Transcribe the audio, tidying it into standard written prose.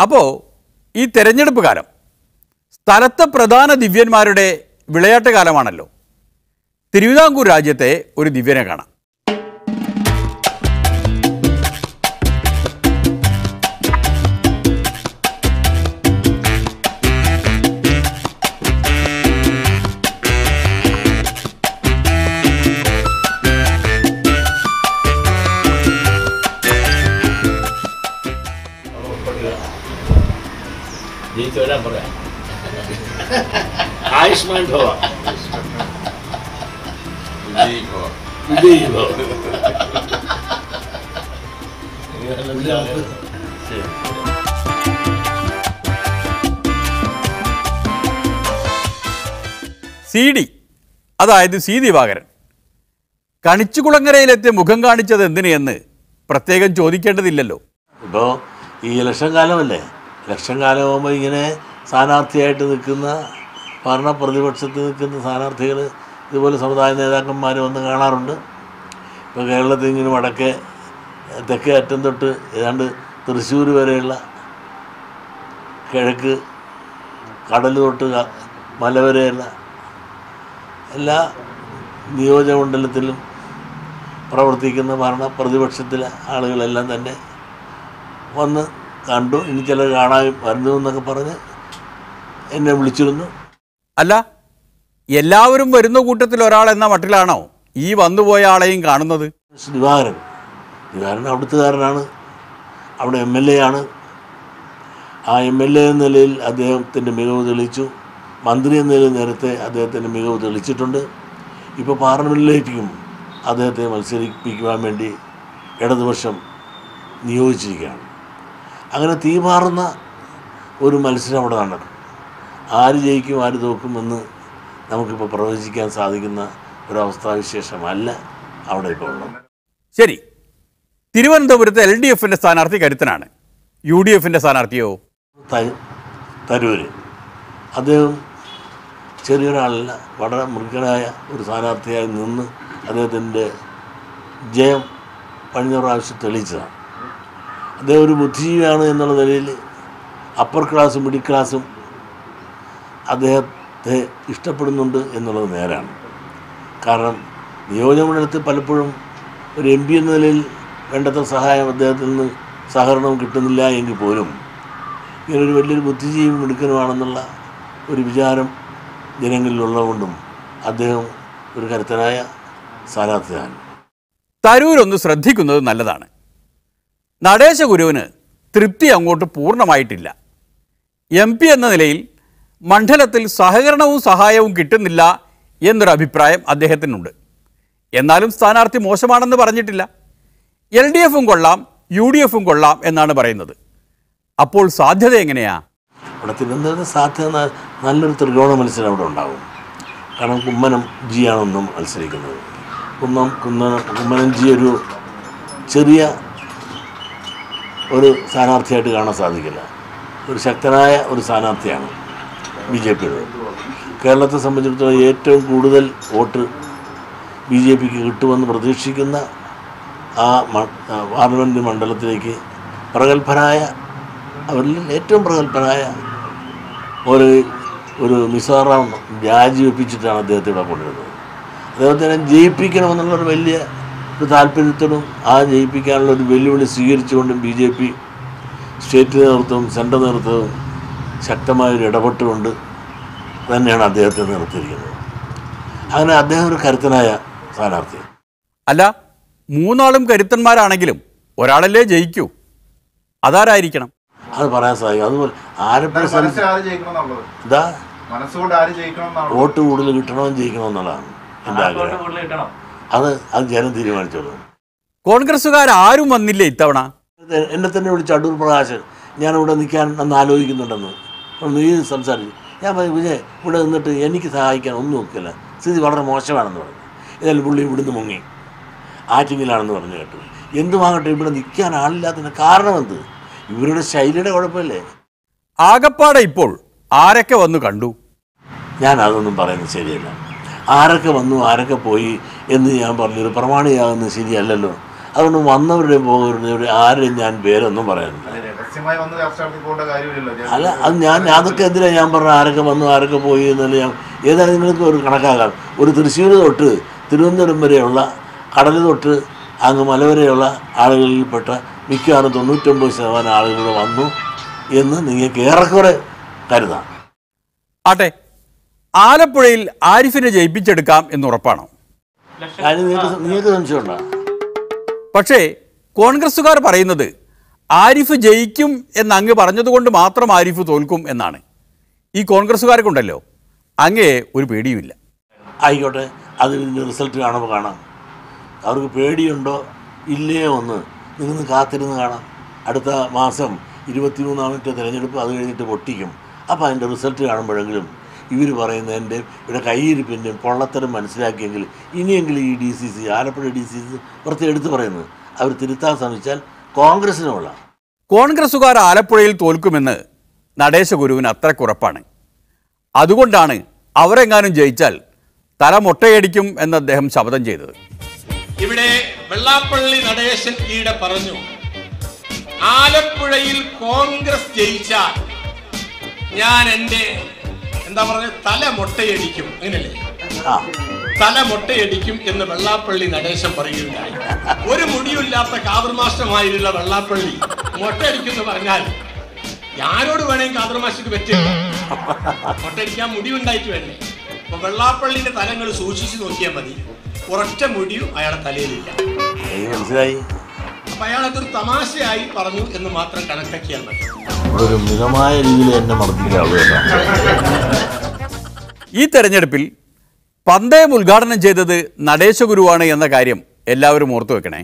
അപ്പോൾ ഈ തെരഞ്ഞെടുപ്പ് കാലം സ്ഥലത്തെ പ്രധാന ദിവ്യന്മാരുടെ വിളയാട്ട് കാലമാണല്ലോ. തിരുവിതാംകൂർ രാജ്യത്തെ ഒരു ദിവ്യനെ കാണാം. ആയുഷ്മാൻ ഭവ CD, അതായത് സി ദിവാകരൻ കണിച്ചുകുളങ്ങരയിലെത്തിയ മുഖം കാണിച്ചത് എന്തിനെന്ന് പ്രത്യേകം ചോദിക്കേണ്ടതില്ലല്ലോ. ഇപ്പോൾ ഈ ഇലക്ഷൻ കാലമല്ലേ, ഇലക്ഷൻ കാലമാകുമ്പോൾ ഇങ്ങനെ സ്ഥാനാർത്ഥിയായിട്ട് നിൽക്കുന്ന ഭരണ പ്രതിപക്ഷത്ത് നിൽക്കുന്ന സ്ഥാനാർത്ഥികൾ ഇതുപോലെ സമുദായ നേതാക്കന്മാർ വന്ന് കാണാറുണ്ട്. ഇപ്പോൾ കേരളത്തിൽ ഇങ്ങനെ വടക്കേ തെക്കേ അറ്റം തൊട്ട് ഏതാണ്ട് തൃശ്ശൂർ വരെയുള്ള കിഴക്ക് കടൽ തൊട്ട് മല വരെയുള്ള എല്ലാ നിയോജകമണ്ഡലത്തിലും പ്രവർത്തിക്കുന്ന ഭരണ പ്രതിപക്ഷത്തിലെ ആളുകളെല്ലാം തന്നെ വന്ന് കണ്ടു. ഇനി ചിലർ കാണാൻ വരുന്നു എന്നൊക്കെ പറഞ്ഞ് എന്നെ വിളിച്ചിരുന്നു. അല്ല, എല്ലാവരും വരുന്ന കൂട്ടത്തിൽ ഒരാൾ എന്ന മട്ടിലാണോ ഈ വന്നുപോയ ആളെയും കാണുന്നത്? ദിവാകരൻ അവിടുത്തുകാരനാണ്, അവിടെ MLA ആണ്. ആ MLA എന്ന നിലയിൽ അദ്ദേഹത്തിൻ്റെ മികവ് തെളിയിച്ചു. മന്ത്രി എന്ന നിലയിൽ നേരത്തെ അദ്ദേഹത്തിൻ്റെ മികവ് തെളിയിച്ചിട്ടുണ്ട്. ഇപ്പോൾ പാർലമെൻറ്റിലേക്കും അദ്ദേഹത്തെ മത്സരിപ്പിക്കുവാൻ വേണ്ടി ഇടതുപക്ഷം നിയോഗിച്ചിരിക്കുകയാണ്. അങ്ങനെ തീമാറുന്ന ഒരു മത്സരം അവിടെ നടക്കും. ആര് ജയിക്കും ആര് തോക്കുമെന്ന് നമുക്കിപ്പോൾ പ്രവചിക്കാൻ സാധിക്കുന്ന ഒരവസ്ഥാവിശേഷമല്ല അവിടെ ഇപ്പോൾ ഉള്ളത്. ശരി, തിരുവനന്തപുരത്ത് LDFിൻ്റെ സ്ഥാനാർത്ഥി കരുത്തനാണ്. UDFിൻ്റെ സ്ഥാനാർത്ഥിയോ? തരൂര്. അദ്ദേഹം ചെറിയൊരാളല്ല, വളരെ മൃഗനായ ഒരു സ്ഥാനാർത്ഥിയായി നിന്ന് അദ്ദേഹത്തിൻ്റെ ജയം കഴിഞ്ഞ പ്രാവശ്യം തെളിയിച്ചതാണ്. അദ്ദേഹം ഒരു ബുദ്ധിജീവിയാണ് എന്നുള്ള നിലയിൽ അപ്പർ ക്ലാസ്സും മിഡിൽ ക്ലാസ്സും അദ്ദേഹത്തെ ഇഷ്ടപ്പെടുന്നുണ്ട് എന്നുള്ളത് നേരാണ്. കാരണം നിയോജകമണ്ഡലത്തിൽ പലപ്പോഴും ഒരു MP എന്ന നിലയിൽ വേണ്ടത്ര സഹായം അദ്ദേഹത്തിൽ നിന്ന് സഹകരണം കിട്ടുന്നില്ല എങ്കിൽ പോലും ഇങ്ങനൊരു വലിയൊരു ബുദ്ധിജീവി മിടുക്കനുമാണെന്നുള്ള ഒരു വിചാരം ജനങ്ങളിലുള്ളതുകൊണ്ടും അദ്ദേഹം ഒരു കരുത്തനായ സ്ഥാനാർത്ഥിയാണ്. തരൂരൊന്ന് ശ്രദ്ധിക്കുന്നത് നല്ലതാണ്. നടേശ ഗുരുവിന് തൃപ്തി അങ്ങോട്ട് പൂർണ്ണമായിട്ടില്ല. MP എന്ന നിലയിൽ മണ്ഡലത്തിൽ സഹകരണവും സഹായവും കിട്ടുന്നില്ല എന്നൊരു അഭിപ്രായം അദ്ദേഹത്തിനുണ്ട്. എന്നാലും സ്ഥാനാർത്ഥി മോശമാണെന്ന് പറഞ്ഞിട്ടില്ല. LDFും കൊള്ളാം UDFും കൊള്ളാം എന്നാണ് പറയുന്നത്. അപ്പോൾ സാധ്യത എങ്ങനെയാ? അവിടെ തിരുവനന്തപുരത്ത് സാധ്യത നല്ലൊരു ത്രികോണ മത്സരം അവിടെ ഉണ്ടാകും. കാരണം കുമ്മനം G ആണെന്നും മത്സരിക്കുന്നത്. കുമ്മനം G ഒരു ചെറിയ ഒരു സ്ഥാനാർത്ഥിയായിട്ട് കാണാൻ സാധിക്കില്ല. ഒരു ശക്തനായ ഒരു സ്ഥാനാർത്ഥിയാണ് BJPയുടെ. കേരളത്തെ സംബന്ധിച്ചിടത്തോളം ഏറ്റവും കൂടുതൽ വോട്ട് BJPക്ക് കിട്ടുമെന്ന് പ്രതീക്ഷിക്കുന്ന ആ പാർലമെൻറ്റ് മണ്ഡലത്തിലേക്ക് പ്രഗത്ഭനായ, അവരിൽ ഏറ്റവും പ്രഗത്ഭനായ ഒരു മിസോറാം രാജിവെപ്പിച്ചിട്ടാണ് അദ്ദേഹത്തെ ഇവിടെ കൊണ്ടുവരുന്നത്. അദ്ദേഹത്തിനെ ജയിപ്പിക്കണമെന്നുള്ളൊരു വലിയ ഒരു താല്പര്യത്തോടും ആ ജയിപ്പിക്കാനുള്ള ഒരു വെല്ലുവിളി സ്വീകരിച്ചുകൊണ്ടും BJP സ്റ്റേറ്റ് നേതൃത്വവും സെൻട്രൽ നേതൃത്വവും ശക്തമായൊരു ഇടപെട്ടുകൊണ്ട് തന്നെയാണ് അദ്ദേഹത്തെ നിർത്തിയിരിക്കുന്നത്. അങ്ങനെ അദ്ദേഹം ഒരു കരുത്തനായ സ്ഥാനാർത്ഥി. അല്ല, മൂന്നാളും കരുത്തന്മാരാണെങ്കിലും ഒരാളല്ലേ ജയിക്കൂ. അതാരായിരിക്കണം? അത് പറയാൻ സാധിക്കും. അതുപോലെ ഇതാ വോട്ട് കൂടുതൽ കിട്ടണമെന്ന് ജയിക്കണമെന്നുള്ളതാണ് എൻ്റെ ആഗ്രഹം. അത് ജനം തീരുമാനിച്ചോളൂ. കോൺഗ്രസ്സുകാരും വന്നില്ലേ ഇത്തവണ? എന്നെ തന്നെ വിളിച്ച് അടൂർ പ്രകാശ് ഞാനിവിടെ നിൽക്കാൻ അന്ന് ആലോചിക്കുന്നുണ്ടെന്ന് നീ സംസാരിച്ചു. ഞാൻ പറഞ്ഞു, വിജയ് ഇവിടെ നിന്നിട്ട് എനിക്ക് സഹായിക്കാൻ ഒന്നും നോക്കില്ല, സ്ഥിതി വളരെ മോശമാണെന്ന് പറഞ്ഞു. ഏതായാലും പുള്ളി ഇവിടുന്ന് മുങ്ങി ആറ്റിങ്ങിലാണെന്ന് പറഞ്ഞു കേട്ടു. എന്തുമാകട്ടെ, ഇവിടെ നിൽക്കാൻ ആളില്ലാത്തതിന് കാരണം എന്ത്? ഇവരുടെ ശൈലിയുടെ കുഴപ്പമില്ലേ? ആകപ്പാടെ ഇപ്പോൾ ആരൊക്കെ വന്നു കണ്ടു? ഞാൻ അതൊന്നും പറയുന്നത് ശരിയല്ല. ആരൊക്കെ വന്നു ആരൊക്കെ പോയി എന്ന് ഞാൻ പറഞ്ഞൊരു പ്രമാണിയാകുന്നത് ശരിയല്ലല്ലോ. അതുകൊണ്ട് വന്നവരുടെയും പോകുന്നവരുടെയും ആരെയും ഞാൻ പേരൊന്നും പറയാനില്ല. അല്ല, അത് അതൊക്കെ എന്തിനാ ഞാൻ പറഞ്ഞ ആരൊക്കെ വന്നു ആരൊക്കെ പോയി എന്നല്ല. ഞാൻ ഏതായാലും നിങ്ങൾക്ക് ഒരു കണക്കാക്കാം. ഒരു തൃശ്ശൂർ തൊട്ട് തിരുവനന്തപുരം വരെയുള്ള, കടൽ തൊട്ട് അങ്ങ് മല വരെയുള്ള ആളുകളിൽപ്പെട്ട മിക്കവാറും 99% ആളുകൾ വന്നു എന്ന് നിങ്ങൾക്ക് ഏറെക്കുറെ കരുതാം. ആട്ടെ, ആലപ്പുഴയിൽ ആരിഫിനെ ജയിപ്പിച്ചെടുക്കാം എന്നുറപ്പാണോ? അതിന് നിങ്ങൾക്ക് സംശയമുണ്ടോ? പക്ഷേ കോൺഗ്രസ്സുകാർ പറയുന്നത് ആരിഫ് ജയിക്കും എന്ന് അങ്ങ് പറഞ്ഞതുകൊണ്ട് മാത്രം ആരിഫ് തോൽക്കും എന്നാണ്. ഈ കോൺഗ്രസ്സുകാർക്കുണ്ടല്ലോ അങ്ങേ ഒരു പേടിയുമില്ല. ആയിക്കോട്ടെ, അതിൻ്റെ റിസൾട്ട് കാണുമ്പോൾ കാണാം. അവർക്ക് പേടിയുണ്ടോ ഇല്ലയോ എന്ന് നിങ്ങൾ കാത്തിരുന്ന് കാണാം. അടുത്ത മാസം 23-ാമത്തെ തിരഞ്ഞെടുപ്പ്, അത് കഴിഞ്ഞിട്ട് പൊട്ടിക്കും. അപ്പോൾ അതിൻ്റെ റിസൾട്ട് കാണുമ്പോഴെങ്കിലും ഇവർ പറയുന്നതിൻ്റെ ഇവിടെ കൈയിരിപ്പിൻ്റെയും പൊള്ളത്തരം മനസ്സിലാക്കിയെങ്കിൽ ഇനിയെങ്കിലും ഈ DCC, ആലപ്പുഴ DCC പ്രത്യേകം എടുത്ത് പറയുന്നത് അവർ തിരുത്താൻ ശ്രമിച്ചാൽ കോൺഗ്രസിനുള്ള. കോൺഗ്രസ്സുകാർ ആലപ്പുഴയിൽ തോൽക്കുമെന്ന് നടേശഗുരുവിന് അത്രക്കുറപ്പാണ്. അതുകൊണ്ടാണ് അവരെങ്ങാനും ജയിച്ചാൽ തല മൊട്ടയടിക്കും എന്ന് അദ്ദേഹം ശപഥം ചെയ്തത്. ഇവിടെ വെള്ളാപ്പള്ളി നടേശൻ ഈടെ പറഞ്ഞു, ആലപ്പുഴയിൽ കോൺഗ്രസ് ജയിച്ചാൽ ഞാൻ എൻ്റെ എന്താ പറഞ്ഞ തല മൊട്ടയടിക്കും, അങ്ങനല്ലേ, തല മൊട്ടയടിക്കും എന്ന് വെള്ളാപ്പള്ളി നടേശൻ പറയുകയുണ്ടായി. ഒരു മുടിയില്ലാത്ത കാതർ മാസ്റ്റർമായിരുന്ന വെള്ളാപ്പള്ളി മൊട്ടയടിക്കും എന്ന് പറഞ്ഞാൽ ആരോട് വേണമെങ്കിൽ കാതർ മാസ്റ്റർക്ക് പറ്റില്ല. മൊട്ടയടിക്കാൻ മുടി ഉണ്ടായിട്ട് വേണ്ടേ? അപ്പൊ വെള്ളാപ്പള്ളിന്റെ തലങ്ങൾ സൂക്ഷിച്ചു നോക്കിയാൽ മതി, ഒരൊറ്റ മുടിയും അയാളുടെ തലയിലില്ല. മനസ്സിലായി. അപ്പൊ അയാളതൊരു തമാശയായി പറഞ്ഞു എന്ന് മാത്രം കണക്കാക്കിയാൽ മതി. ഒരു മിതമായ രീതിയിൽ എന്നെ മർദ്ദിക്കാവുക. ഈ തെരഞ്ഞെടുപ്പിൽ പന്തയം ഉദ്ഘാടനം ചെയ്തത് നടേശഗുരുവാണ് എന്ന കാര്യം എല്ലാവരും ഓർത്തു വെക്കണേ.